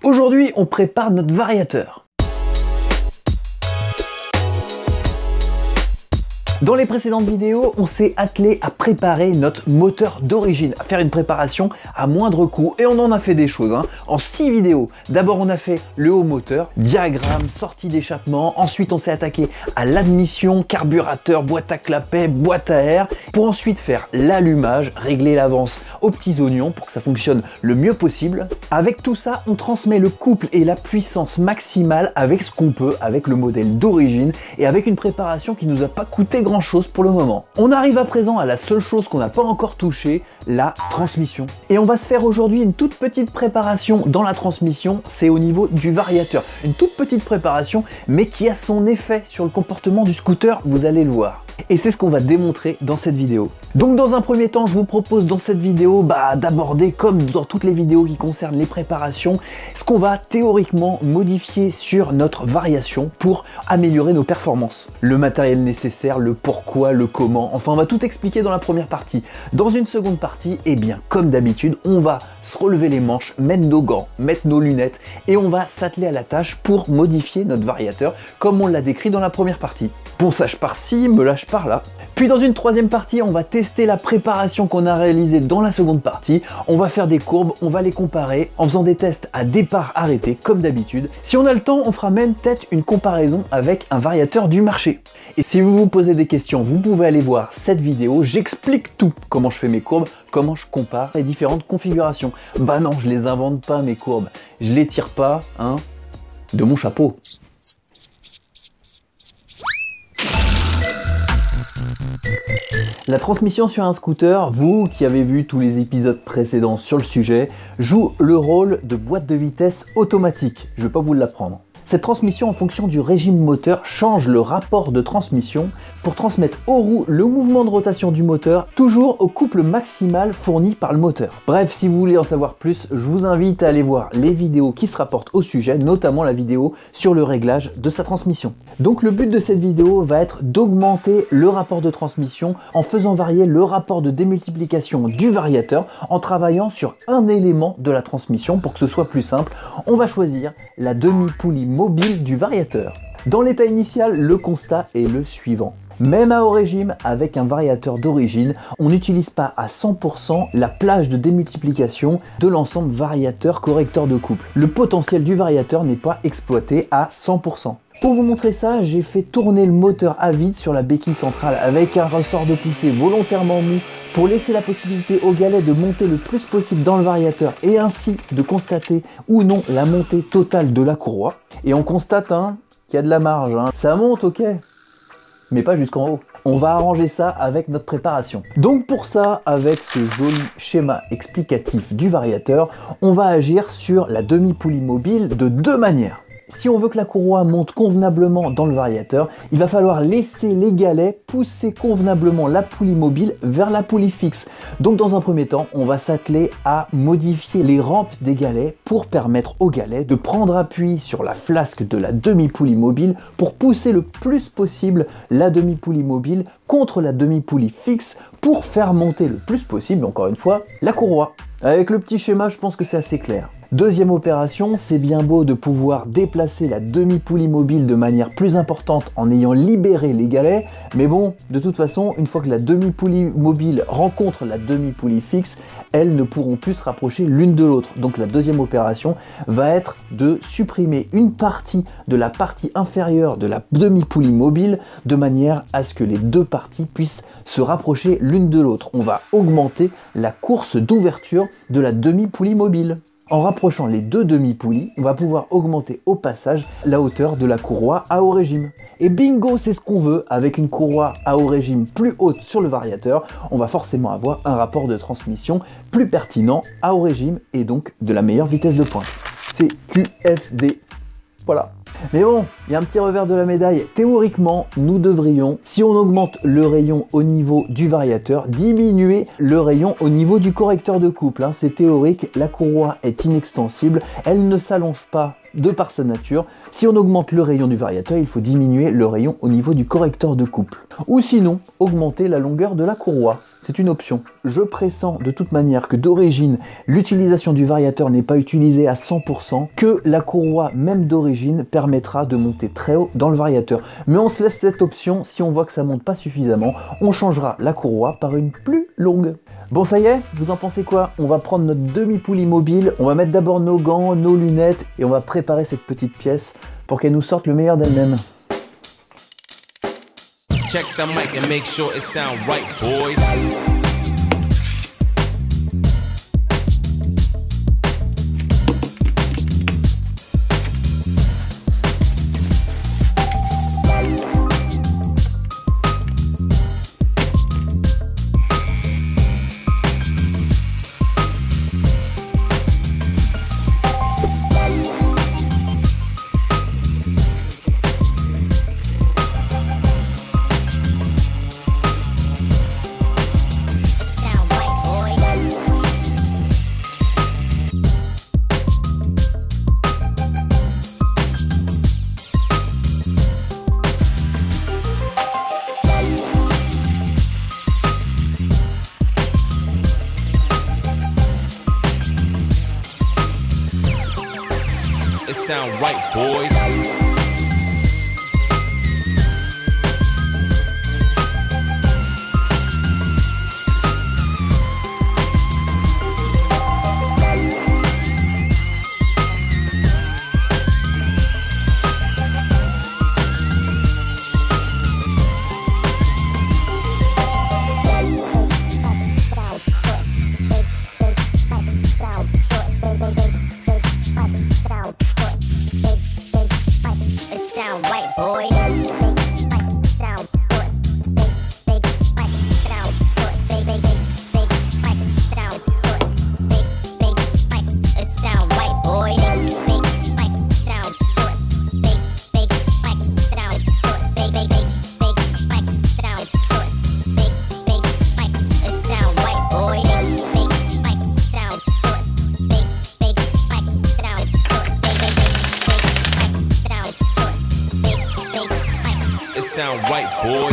Aujourd'hui, on prépare notre variateur. Dans les précédentes vidéos, on s'est attelé à préparer notre moteur d'origine, à faire une préparation à moindre coût, et on en a fait des choses en 6 vidéos. D'abord, on a fait le haut moteur, diagramme, sortie d'échappement, ensuite on s'est attaqué à l'admission, carburateur, boîte à clapet, boîte à air, pour ensuite faire l'allumage, régler l'avance aux petits oignons pour que ça fonctionne le mieux possible. Avec tout ça, on transmet le couple et la puissance maximale avec ce qu'on peut, avec le modèle d'origine, et avec une préparation qui nous a pas coûté grand chose pour le moment. On arrive à présent à la seule chose qu'on n'a pas encore touchée, la transmission. Et on va se faire aujourd'hui une toute petite préparation dans la transmission, c'est au niveau du variateur. Une toute petite préparation, mais qui a son effet sur le comportement du scooter, vous allez le voir. Et c'est ce qu'on va démontrer dans cette vidéo. Donc dans un premier temps, je vous propose dans cette vidéo d'aborder, comme dans toutes les vidéos qui concernent les préparations, ce qu'on va théoriquement modifier sur notre variation pour améliorer nos performances. Le matériel nécessaire, le pourquoi, le comment, enfin on va tout expliquer dans la première partie. Dans une seconde partie, eh bien comme d'habitude, on va se relever les manches, mettre nos gants, mettre nos lunettes et on va s'atteler à la tâche pour modifier notre variateur comme on l'a décrit dans la première partie. Ponçage par-ci, meulage par-là. Puis dans une troisième partie, on va tester la préparation qu'on a réalisée dans la seconde partie. On va faire des courbes, on va les comparer en faisant des tests à départ arrêté comme d'habitude. Si on a le temps, on fera même peut-être une comparaison avec un variateur du marché. Et si vous vous posez des questions, vous pouvez aller voir cette vidéo. J'explique tout, comment je fais mes courbes, comment je compare les différentes configurations. Bah non, je les invente pas mes courbes. Je les tire pas, de mon chapeau. La transmission sur un scooter, vous qui avez vu tous les épisodes précédents sur le sujet, joue le rôle de boîte de vitesse automatique. Je ne vais pas vous l'apprendre. Cette transmission en fonction du régime moteur change le rapport de transmission pour transmettre aux roues le mouvement de rotation du moteur, toujours au couple maximal fourni par le moteur. Bref, si vous voulez en savoir plus, je vous invite à aller voir les vidéos qui se rapportent au sujet, notamment la vidéo sur le réglage de sa transmission. Donc le but de cette vidéo va être d'augmenter le rapport de transmission en faisant varier le rapport de démultiplication du variateur en travaillant sur un élément de la transmission pour que ce soit plus simple. On va choisir la demi-poulie mobile du variateur. Dans l'état initial, le constat est le suivant. Même à haut régime, avec un variateur d'origine, on n'utilise pas à 100% la plage de démultiplication de l'ensemble variateur correcteur de couple. Le potentiel du variateur n'est pas exploité à 100%. Pour vous montrer ça, j'ai fait tourner le moteur à vide sur la béquille centrale avec un ressort de poussée volontairement mou pour laisser la possibilité au galet de monter le plus possible dans le variateur et ainsi de constater ou non la montée totale de la courroie. Et on constate qu'il y a de la marge. Ça monte, ok, mais pas jusqu'en haut. On va arranger ça avec notre préparation. Donc pour ça, avec ce joli schéma explicatif du variateur, on va agir sur la demi-poulie mobile de deux manières. Si on veut que la courroie monte convenablement dans le variateur, il va falloir laisser les galets pousser convenablement la poulie mobile vers la poulie fixe. Donc dans un premier temps, on va s'atteler à modifier les rampes des galets pour permettre aux galets de prendre appui sur la flasque de la demi-poulie mobile pour pousser le plus possible la demi-poulie mobile contre la demi-poulie fixe pour faire monter le plus possible, encore une fois, la courroie. Avec le petit schéma, je pense que c'est assez clair. Deuxième opération, c'est bien beau de pouvoir déplacer la demi-poulie mobile de manière plus importante en ayant libéré les galets, mais bon, de toute façon, une fois que la demi-poulie mobile rencontre la demi-poulie fixe, elles ne pourront plus se rapprocher l'une de l'autre. Donc la deuxième opération va être de supprimer une partie de la partie inférieure de la demi-poulie mobile de manière à ce que les deux parties puissent se rapprocher l'une de l'autre. On va augmenter la course d'ouverture de la demi-poulie mobile. En rapprochant les deux demi-poulies, on va pouvoir augmenter au passage la hauteur de la courroie à haut régime. Et bingo, c'est ce qu'on veut. Avec une courroie à haut régime plus haute sur le variateur, on va forcément avoir un rapport de transmission plus pertinent à haut régime et donc de la meilleure vitesse de pointe. C'est QFD. Voilà. Mais bon, il y a un petit revers de la médaille. Théoriquement, nous devrions, si on augmente le rayon au niveau du variateur, diminuer le rayon au niveau du correcteur de couple. C'est théorique, la courroie est inextensible, elle ne s'allonge pas de par sa nature. Si on augmente le rayon du variateur, il faut diminuer le rayon au niveau du correcteur de couple. Ou sinon, augmenter la longueur de la courroie. c'est une option. Je pressens de toute manière que d'origine, l'utilisation du variateur n'est pas utilisée à 100%, que la courroie même d'origine permettra de monter très haut dans le variateur. Mais on se laisse cette option, si on voit que ça monte pas suffisamment, on changera la courroie par une plus longue. Bon, ça y est, vous en pensez quoi? On va prendre notre demi-poulie mobile, on va mettre d'abord nos gants, nos lunettes et on va préparer cette petite pièce pour qu'elle nous sorte le meilleur d'elle-même. Check the mic and make sure it sound right, boys. It sound right, boys. It sound right, boys.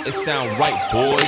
It sound right, boys.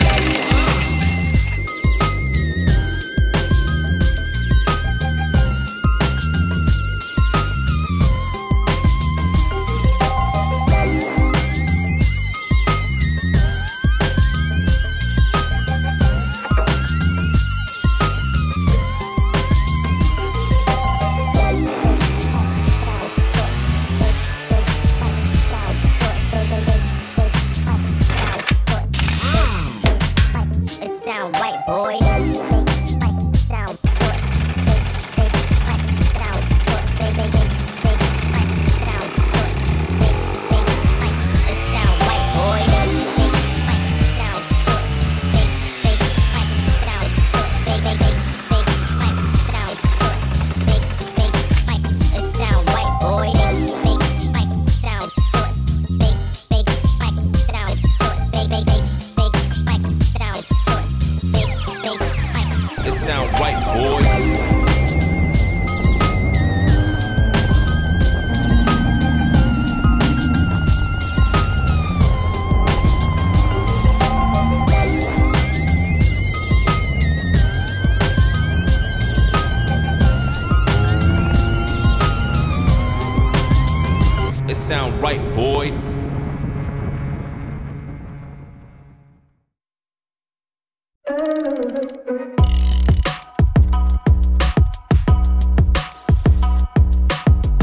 sound right, boy.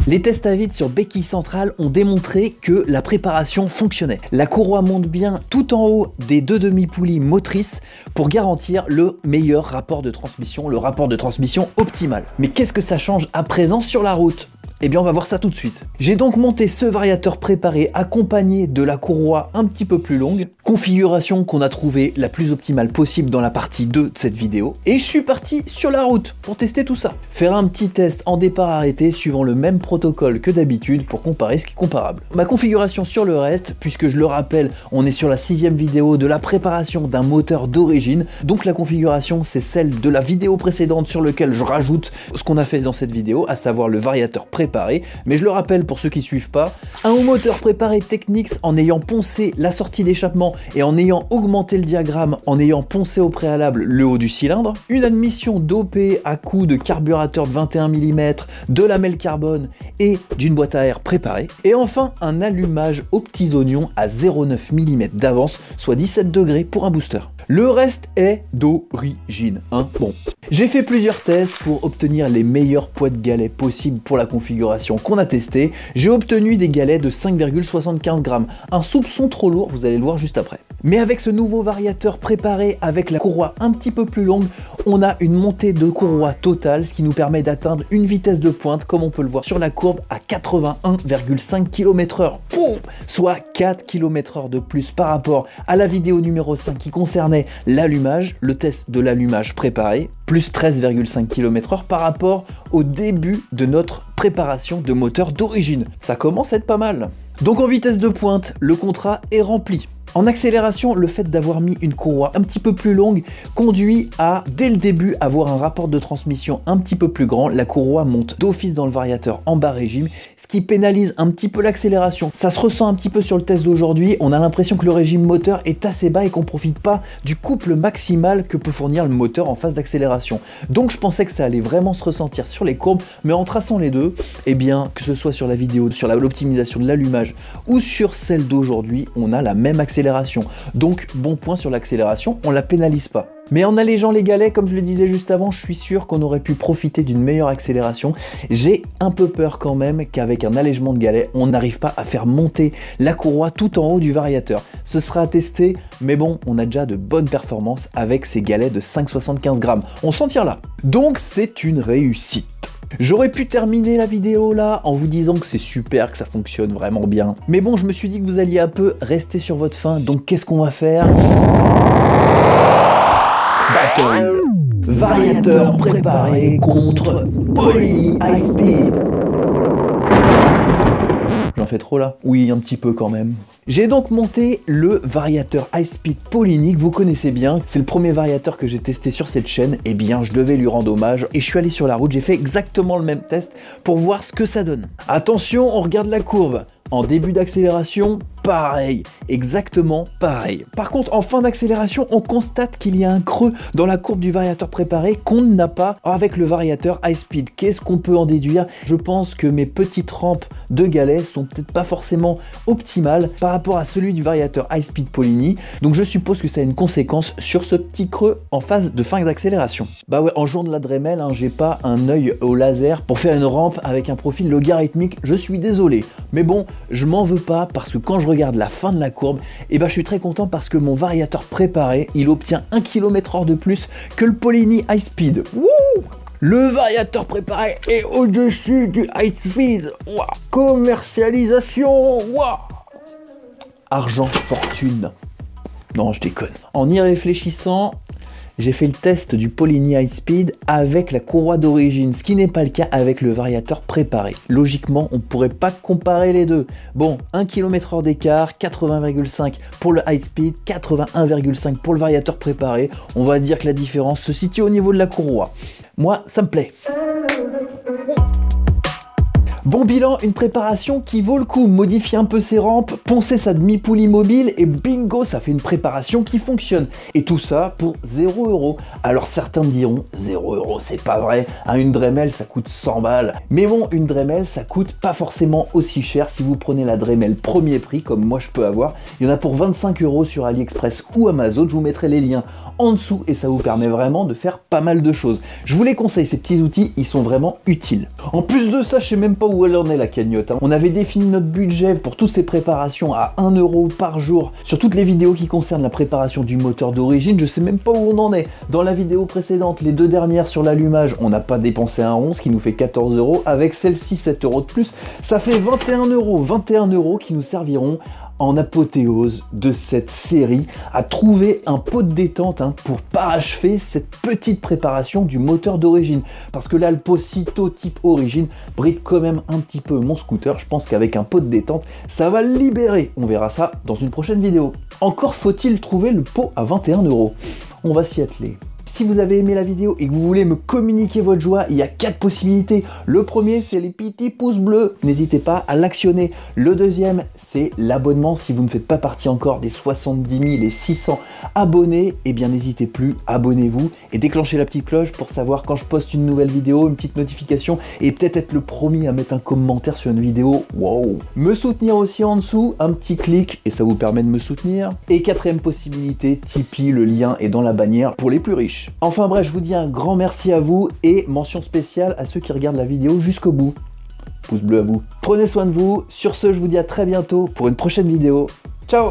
Les tests à vide sur béquille centrale ont démontré que la préparation fonctionnait. La courroie monte bien tout en haut des deux demi-poulies motrices pour garantir le meilleur rapport de transmission, le rapport de transmission optimal. Mais qu'est-ce que ça change à présent sur la route ? Eh bien on va voir ça tout de suite. J'ai donc monté ce variateur préparé accompagné de la courroie un petit peu plus longue, configuration qu'on a trouvée la plus optimale possible dans la partie 2 de cette vidéo, et je suis parti sur la route pour tester tout ça. Faire un petit test en départ arrêté suivant le même protocole que d'habitude pour comparer ce qui est comparable. Ma configuration sur le reste, puisque je le rappelle, on est sur la 6e vidéo de la préparation d'un moteur d'origine, donc la configuration c'est celle de la vidéo précédente sur laquelle je rajoute ce qu'on a fait dans cette vidéo, à savoir le variateur préparé. Mais je le rappelle pour ceux qui suivent pas, un moteur préparé Technics en ayant poncé la sortie d'échappement et en ayant augmenté le diagramme, en ayant poncé au préalable le haut du cylindre, une admission dopée à coup de carburateur de 21 mm, de lamelles carbone et d'une boîte à air préparée, et enfin un allumage aux petits oignons à 0,9 mm d'avance, soit 17 degrés pour un booster. Le reste est d'origine, hein. Bon, j'ai fait plusieurs tests pour obtenir les meilleurs poids de galets possibles pour la configuration qu'on a testée. J'ai obtenu des galets de 5,75 grammes, un soupçon trop lourd, vous allez le voir juste après. Mais avec ce nouveau variateur préparé avec la courroie un petit peu plus longue, on a une montée de courroie totale, ce qui nous permet d'atteindre une vitesse de pointe, comme on peut le voir sur la courbe, à 81,5 km/h, soit 4 km/h de plus par rapport à la vidéo numéro 5 qui concernait l'allumage, le test de l'allumage préparé, plus 13,5 km/h par rapport au début de notre préparation de moteur d'origine. Ça commence à être pas mal. Donc en vitesse de pointe, le contrat est rempli. En accélération, le fait d'avoir mis une courroie un petit peu plus longue conduit à, dès le début, avoir un rapport de transmission un petit peu plus grand. La courroie monte d'office dans le variateur en bas régime, ce qui pénalise un petit peu l'accélération. Ça se ressent un petit peu sur le test d'aujourd'hui. On a l'impression que le régime moteur est assez bas et qu'on ne profite pas du couple maximal que peut fournir le moteur en phase d'accélération. Donc je pensais que ça allait vraiment se ressentir sur les courbes, mais en traçant les deux, eh bien, que ce soit sur la vidéo, sur l'optimisation de l'allumage ou sur celle d'aujourd'hui, on a la même accélération. Donc bon point sur l'accélération, on la pénalise pas. Mais en allégeant les galets, comme je le disais juste avant, je suis sûr qu'on aurait pu profiter d'une meilleure accélération. J'ai un peu peur quand même qu'avec un allègement de galets, on n'arrive pas à faire monter la courroie tout en haut du variateur. Ce sera à tester, mais bon, on a déjà de bonnes performances avec ces galets de 5,75 grammes. On s'en tire là. Donc c'est une réussite. J'aurais pu terminer la vidéo là en vous disant que c'est super, que ça fonctionne vraiment bien. Mais bon, je me suis dit que vous alliez un peu rester sur votre faim, donc qu'est-ce qu'on va faire ? Battle. Variateur préparé contre Poly High Speed. J'en fais trop là? Oui, un petit peu quand même. J'ai donc monté le variateur High Speed Polynic, vous connaissez bien, c'est le premier variateur que j'ai testé sur cette chaîne, et bien je devais lui rendre hommage, et je suis allé sur la route, j'ai fait exactement le même test pour voir ce que ça donne. Attention, on regarde la courbe. En début d'accélération, pareil, exactement pareil. Par contre, en fin d'accélération, on constate qu'il y a un creux dans la courbe du variateur préparé qu'on n'a pas avec le variateur High Speed. Qu'est-ce qu'on peut en déduire? Je pense que mes petites rampes de galets sont peut-être pas forcément optimales par rapport à celui du variateur High Speed Polyni. Donc je suppose que ça a une conséquence sur ce petit creux en phase de fin d'accélération. Bah ouais, en jouant de la Dremel, hein, j'ai pas un œil au laser pour faire une rampe avec un profil logarithmique, je suis désolé. Mais bon, je m'en veux pas parce que quand je regarde la fin de la courbe, et ben je suis très content parce que mon variateur préparé, il obtient 1 km/h de plus que le Polyni High Speed. Wouh! Le variateur préparé est au-dessus du High Speed. Wow. Commercialisation. Wow. Argent, fortune. Non, je déconne. En y réfléchissant, j'ai fait le test du Polyni High Speed avec la courroie d'origine, ce qui n'est pas le cas avec le variateur préparé. Logiquement, on ne pourrait pas comparer les deux. Bon, 1 km/h d'écart, 80,5 pour le High Speed, 81,5 pour le variateur préparé. On va dire que la différence se situe au niveau de la courroie. Moi, ça me plaît. Bon bilan, une préparation qui vaut le coup. Modifier un peu ses rampes, poncer sa demi-poulie mobile et bingo, ça fait une préparation qui fonctionne. Et tout ça pour 0 €. Alors certains me diront 0 €, c'est pas vrai. Une Dremel, ça coûte 100 balles. Mais bon, une Dremel, ça coûte pas forcément aussi cher si vous prenez la Dremel premier prix, comme moi je peux avoir. Il y en a pour 25 € sur AliExpress ou Amazon. Je vous mettrai les liens en dessous et ça vous permet vraiment de faire pas mal de choses. Je vous les conseille, ces petits outils, ils sont vraiment utiles. En plus de ça, je sais même pas où elle en est la cagnotte. On avait défini notre budget pour toutes ces préparations à 1 € par jour sur toutes les vidéos qui concernent la préparation du moteur d'origine. Je sais même pas où on en est. Dans la vidéo précédente, les deux dernières sur l'allumage, on n'a pas dépensé un rond, ce qui nous fait 14 €. Avec celle-ci, 7 € de plus, ça fait 21 €. 21 € qui nous serviront en apothéose de cette série à trouver un pot de détente pour parachever cette petite préparation du moteur d'origine, parce que là le pot Cito type origine bride quand même un petit peu mon scooter. Je pense qu'avec un pot de détente ça va le libérer. On verra ça dans une prochaine vidéo. Encore faut-il trouver le pot à 21 €. On va s'y atteler. Si vous avez aimé la vidéo et que vous voulez me communiquer votre joie, il y a 4 possibilités. Le premier, c'est les petits pouces bleus. N'hésitez pas à l'actionner. Le deuxième, c'est l'abonnement. Si vous ne faites pas partie encore des 70 000 et 600 abonnés, eh bien n'hésitez plus, abonnez-vous et déclenchez la petite cloche pour savoir quand je poste une nouvelle vidéo, une petite notification et peut-être être le premier à mettre un commentaire sur une vidéo. Wow! Me soutenir aussi en dessous, un petit clic et ça vous permet de me soutenir. Et quatrième possibilité, Tipeee, le lien est dans la bannière pour les plus riches. Enfin bref, je vous dis un grand merci à vous et mention spéciale à ceux qui regardent la vidéo jusqu'au bout. Pouce bleu à vous. Prenez soin de vous. Sur ce, je vous dis à très bientôt pour une prochaine vidéo. Ciao!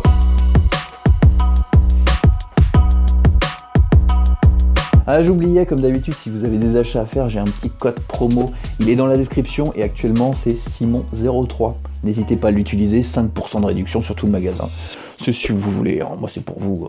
Ah, j'oubliais, comme d'habitude, si vous avez des achats à faire, j'ai un petit code promo. Il est dans la description et actuellement c'est Simon03. N'hésitez pas à l'utiliser, 5% de réduction sur tout le magasin. C'est si vous voulez, moi c'est pour vous.